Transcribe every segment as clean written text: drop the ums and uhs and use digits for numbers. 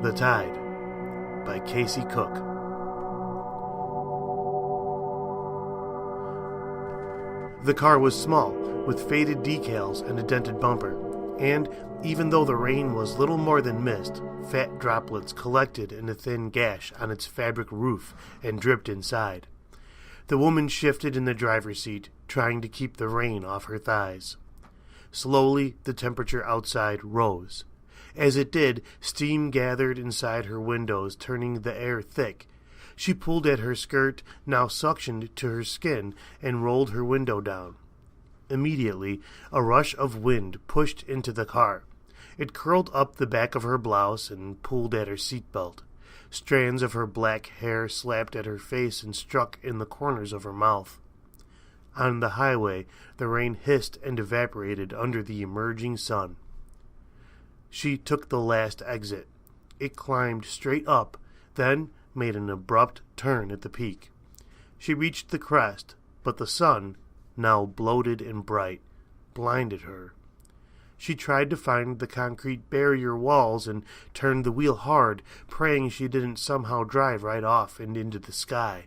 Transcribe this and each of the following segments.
The Tide by Cooke. The car was small, with faded decals and a dented bumper, and even though the rain was little more than mist, fat droplets collected in a thin gash on its fabric roof and dripped inside. The woman shifted in the driver's seat, trying to keep the rain off her thighs. Slowly, the temperature outside rose. As it did, steam gathered inside her windows, turning the air thick. She pulled at her skirt, now suctioned to her skin, and rolled her window down. Immediately, a rush of wind pushed into the car. It curled up the back of her blouse and pulled at her seatbelt. Strands of her black hair slapped at her face and struck in the corners of her mouth. On the highway, the rain hissed and evaporated under the emerging sun. She took the last exit. It climbed straight up, then made an abrupt turn at the peak. She reached the crest, but the sun, now bloated and bright, blinded her. She tried to find the concrete barrier walls and turned the wheel hard, praying she didn't somehow drive right off and into the sky.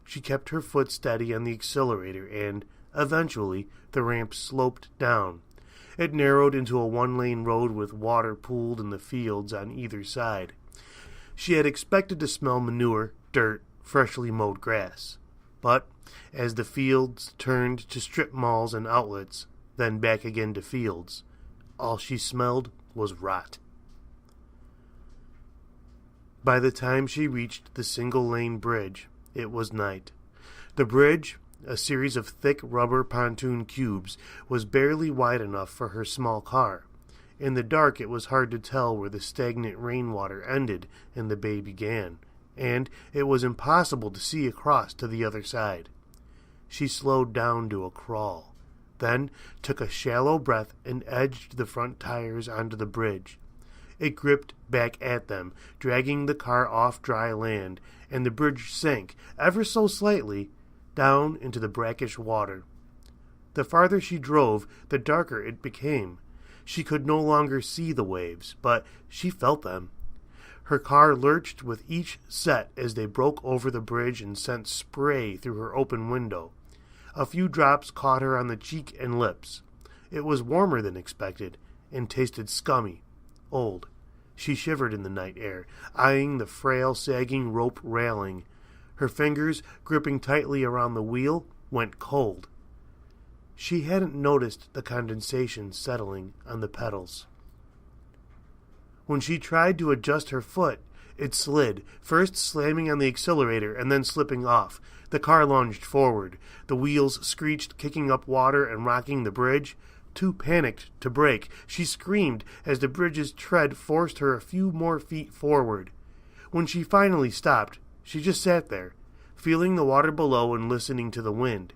She kept her foot steady on the accelerator and, eventually, the ramp sloped down. It narrowed into a one-lane road with water pooled in the fields on either side. She had expected to smell manure, dirt, freshly mowed grass. But as the fields turned to strip malls and outlets, then back again to fields, all she smelled was rot. By the time she reached the single-lane bridge, it was night. The bridge, a series of thick rubber pontoon cubes, was barely wide enough for her small car. In the dark it was hard to tell where the stagnant rainwater ended and the bay began, and it was impossible to see across to the other side. She slowed down to a crawl, then took a shallow breath and edged the front tires onto the bridge. It gripped back at them, dragging the car off dry land, and the bridge sank, ever so slightly, down into the brackish water. The farther she drove, the darker it became. She could no longer see the waves, but she felt them. Her car lurched with each set as they broke over the bridge and sent spray through her open window. A few drops caught her on the cheek and lips. It was warmer than expected, and tasted scummy, old. She shivered in the night air, eyeing the frail, sagging rope railing. Her fingers, gripping tightly around the wheel, went cold. She hadn't noticed the condensation settling on the pedals. When she tried to adjust her foot, it slid, first slamming on the accelerator and then slipping off. The car lunged forward. The wheels screeched, kicking up water and rocking the bridge. Too panicked to brake, she screamed as the bridge's tread forced her a few more feet forward. When she finally stopped, she just sat there, feeling the water below and listening to the wind.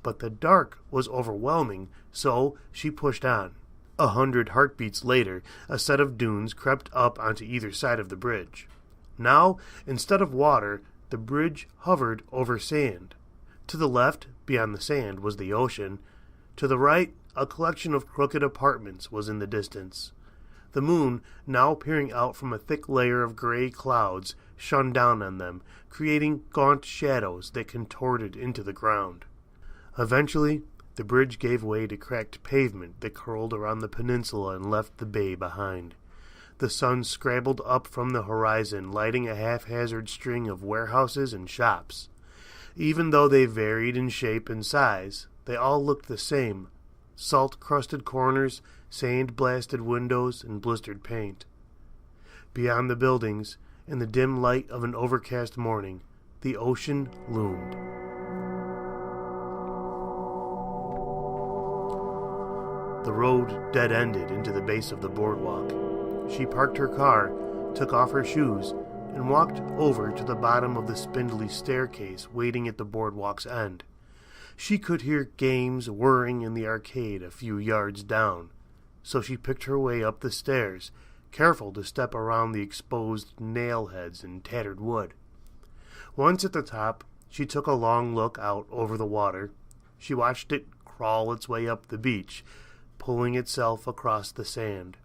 But the dark was overwhelming, so she pushed on. 100 heartbeats later, a set of dunes crept up onto either side of the bridge. Now, instead of water, the bridge hovered over sand. To the left, beyond the sand, was the ocean. To the right, a collection of crooked apartments was in the distance. The moon, now peering out from a thick layer of gray clouds, shone down on them, creating gaunt shadows that contorted into the ground. Eventually, the bridge gave way to cracked pavement that curled around the peninsula and left the bay behind. The sun scrabbled up from the horizon, lighting a haphazard string of warehouses and shops. Even though they varied in shape and size, they all looked the same: salt-crusted corners, sand-blasted windows, and blistered paint. Beyond the buildings, in the dim light of an overcast morning, the ocean loomed. The road dead-ended into the base of the boardwalk. She parked her car, took off her shoes, and walked over to the bottom of the spindly staircase waiting at the boardwalk's end. She could hear games whirring in the arcade a few yards down, so she picked her way up the stairs, careful to step around the exposed nail heads and tattered wood. Once at the top, she took a long look out over the water. She watched it crawl its way up the beach, pulling itself across the sand.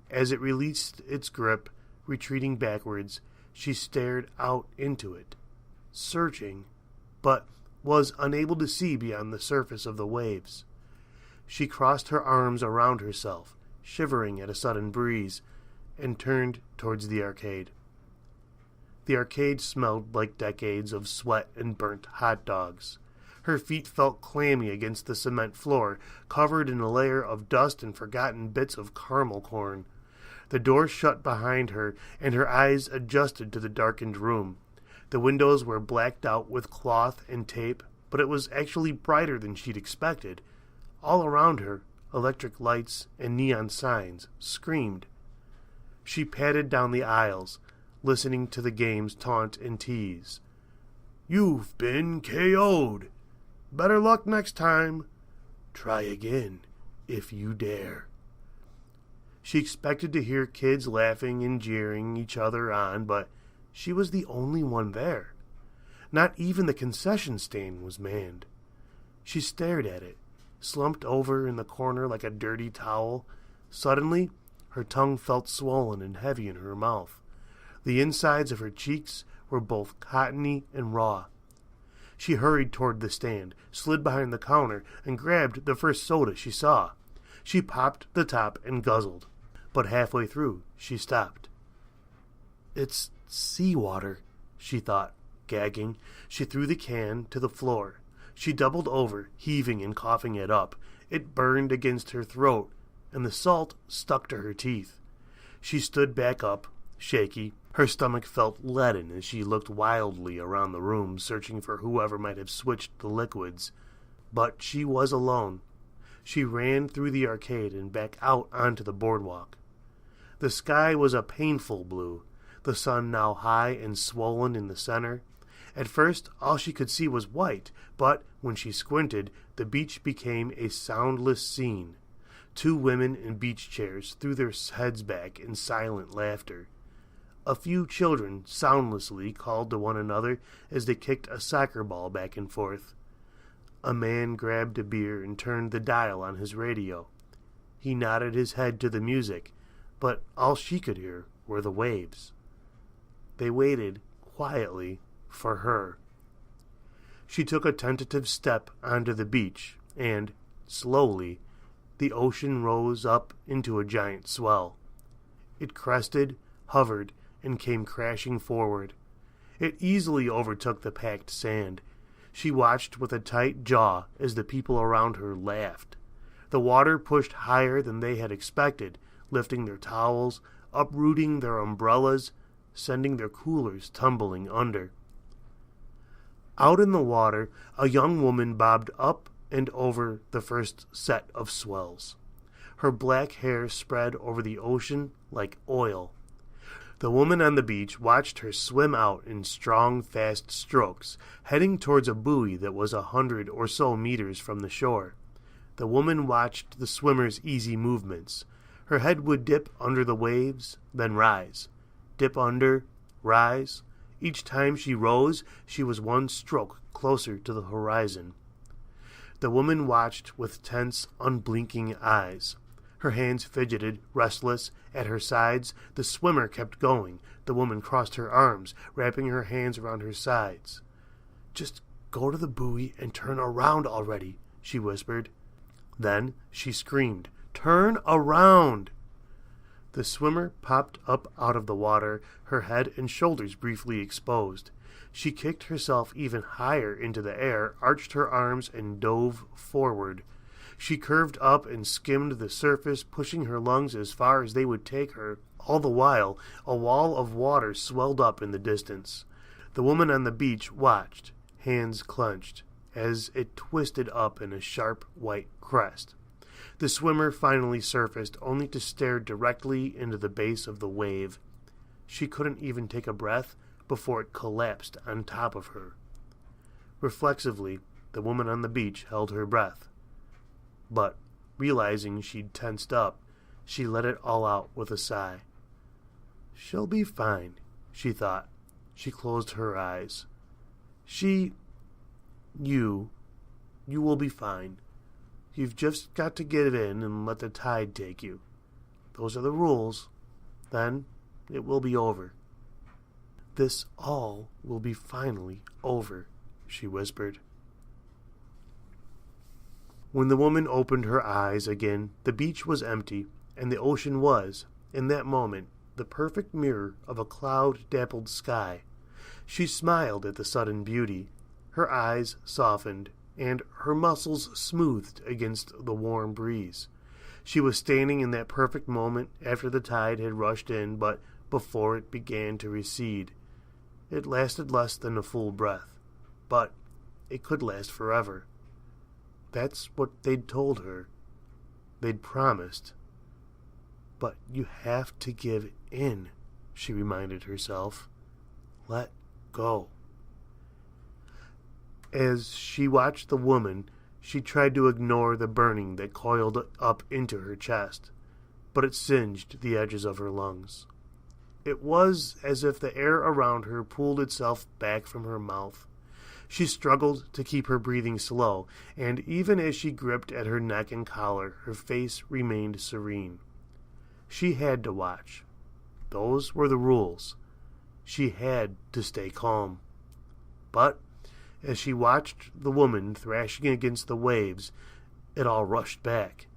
As it released its grip, retreating backwards, she stared out into it, searching, but was unable to see beyond the surface of the waves. She crossed her arms around herself, shivering at a sudden breeze, and turned towards the arcade. The arcade smelled like decades of sweat and burnt hot dogs. Her feet felt clammy against the cement floor, covered in a layer of dust and forgotten bits of caramel corn. The door shut behind her, and her eyes adjusted to the darkened room. The windows were blacked out with cloth and tape, but it was actually brighter than she'd expected. All around her, electric lights and neon signs screamed. She padded down the aisles, listening to the game's taunt and tease. "You've been KO'd. Better luck next time. Try again, if you dare." She expected to hear kids laughing and jeering each other on, but she was the only one there. Not even the concession stand was manned. She stared at it, slumped over in the corner like a dirty towel. Suddenly, her tongue felt swollen and heavy in her mouth. The insides of her cheeks were both cottony and raw. She hurried toward the stand, slid behind the counter, and grabbed the first soda she saw. She popped the top and guzzled, but halfway through she stopped. "It's seawater," she thought, gagging. She threw the can to the floor. She doubled over, heaving and coughing it up. It burned against her throat, and the salt stuck to her teeth. She stood back up, shaky. Her stomach felt leaden as she looked wildly around the room, searching for whoever might have switched the liquids. But she was alone. She ran through the arcade and back out onto the boardwalk. The sky was a painful blue, the sun now high and swollen in the center. At first, all she could see was white, but when she squinted, the beach became a soundless scene. Two women in beach chairs threw their heads back in silent laughter. A few children soundlessly called to one another as they kicked a soccer ball back and forth. A man grabbed a beer and turned the dial on his radio. He nodded his head to the music, but all she could hear were the waves. They waited quietly for her. She took a tentative step onto the beach, and, slowly, the ocean rose up into a giant swell. It crested, hovered, and came crashing forward. It easily overtook the packed sand. She watched with a tight jaw as the people around her laughed. The water pushed higher than they had expected, lifting their towels, uprooting their umbrellas, sending their coolers tumbling under. Out in the water, a young woman bobbed up and over the first set of swells. Her black hair spread over the ocean like oil. The woman on the beach watched her swim out in strong, fast strokes, heading towards a buoy that was 100 or so meters from the shore. The woman watched the swimmer's easy movements. Her head would dip under the waves, then rise. Dip under, rise. Each time she rose, she was one stroke closer to the horizon. The woman watched with tense, unblinking eyes. Her hands fidgeted, restless, at her sides. The swimmer kept going. The woman crossed her arms, wrapping her hands around her sides. "Just go to the buoy and turn around already," she whispered. Then she screamed, "Turn around!" The swimmer popped up out of the water, her head and shoulders briefly exposed. She kicked herself even higher into the air, arched her arms, and dove forward. She curved up and skimmed the surface, pushing her lungs as far as they would take her. All the while, a wall of water swelled up in the distance. The woman on the beach watched, hands clenched, as it twisted up in a sharp white crest. The swimmer finally surfaced, only to stare directly into the base of the wave. She couldn't even take a breath before it collapsed on top of her. Reflexively, the woman on the beach held her breath. But, realizing she'd tensed up, she let it all out with a sigh. "She'll be fine," she thought. She closed her eyes. You will be fine. You've just got to give in and let the tide take you. those are the rules. Then it will be over. This all will be finally over, she whispered. When the woman opened her eyes again, the beach was empty, and the ocean was, in that moment, the perfect mirror of a cloud-dappled sky. She smiled at the sudden beauty. Her eyes softened, and her muscles smoothed against the warm breeze. She was standing in that perfect moment after the tide had rushed in, but before it began to recede. It lasted less than a full breath, but it could last forever. That's what they'd told her. They'd promised. But you have to give in, she reminded herself. Let go. As she watched the woman, she tried to ignore the burning that coiled up into her chest, but it singed the edges of her lungs. It was as if the air around her pulled itself back from her mouth. She struggled to keep her breathing slow, and even as she gripped at her neck and collar, her face remained serene. She had to watch. Those were the rules. She had to stay calm. But as she watched the woman thrashing against the waves, it all rushed back.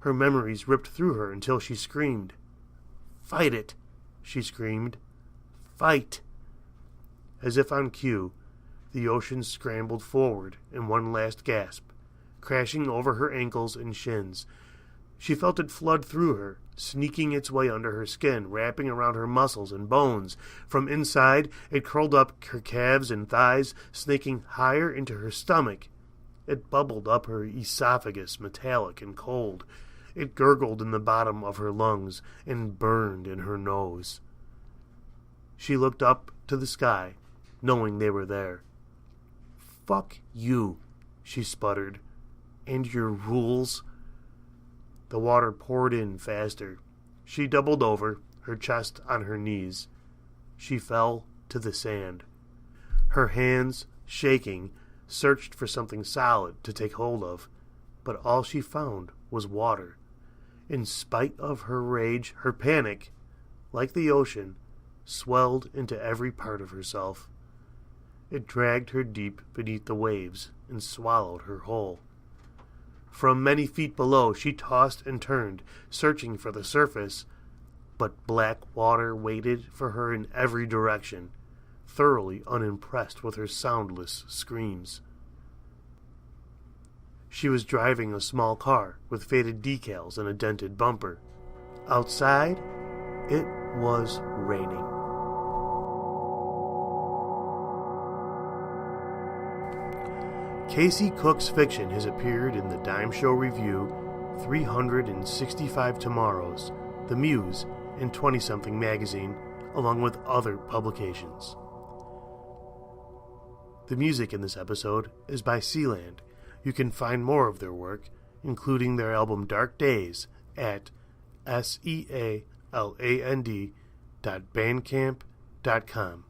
Her memories ripped through her until she screamed. "Fight it!" she screamed. "Fight!" As if on cue, the ocean scrambled forward in one last gasp, crashing over her ankles and shins. She felt it flood through her, sneaking its way under her skin, wrapping around her muscles and bones. From inside, it curled up her calves and thighs, snaking higher into her stomach. It bubbled up her esophagus, metallic and cold. It gurgled in the bottom of her lungs and burned in her nose. She looked up to the sky, knowing they were there. "Fuck you," she sputtered. "And your rules?" The water poured in faster. She doubled over, her chest on her knees. She fell to the sand. Her hands, shaking, searched for something solid to take hold of, but all she found was water. In spite of her rage, her panic, like the ocean, swelled into every part of herself. It dragged her deep beneath the waves and swallowed her whole. From many feet below, she tossed and turned, searching for the surface, but black water waited for her in every direction, thoroughly unimpressed with her soundless screams. She was driving a small car with faded decals and a dented bumper. Outside, it was raining. Casey Cooke's fiction has appeared in the Dime Show Review, 365 Tomorrows, The Muse, and 20-something magazine, along with other publications. The music in this episode is by Sealand. You can find more of their work, including their album Dark Days, at sealand.bandcamp.com.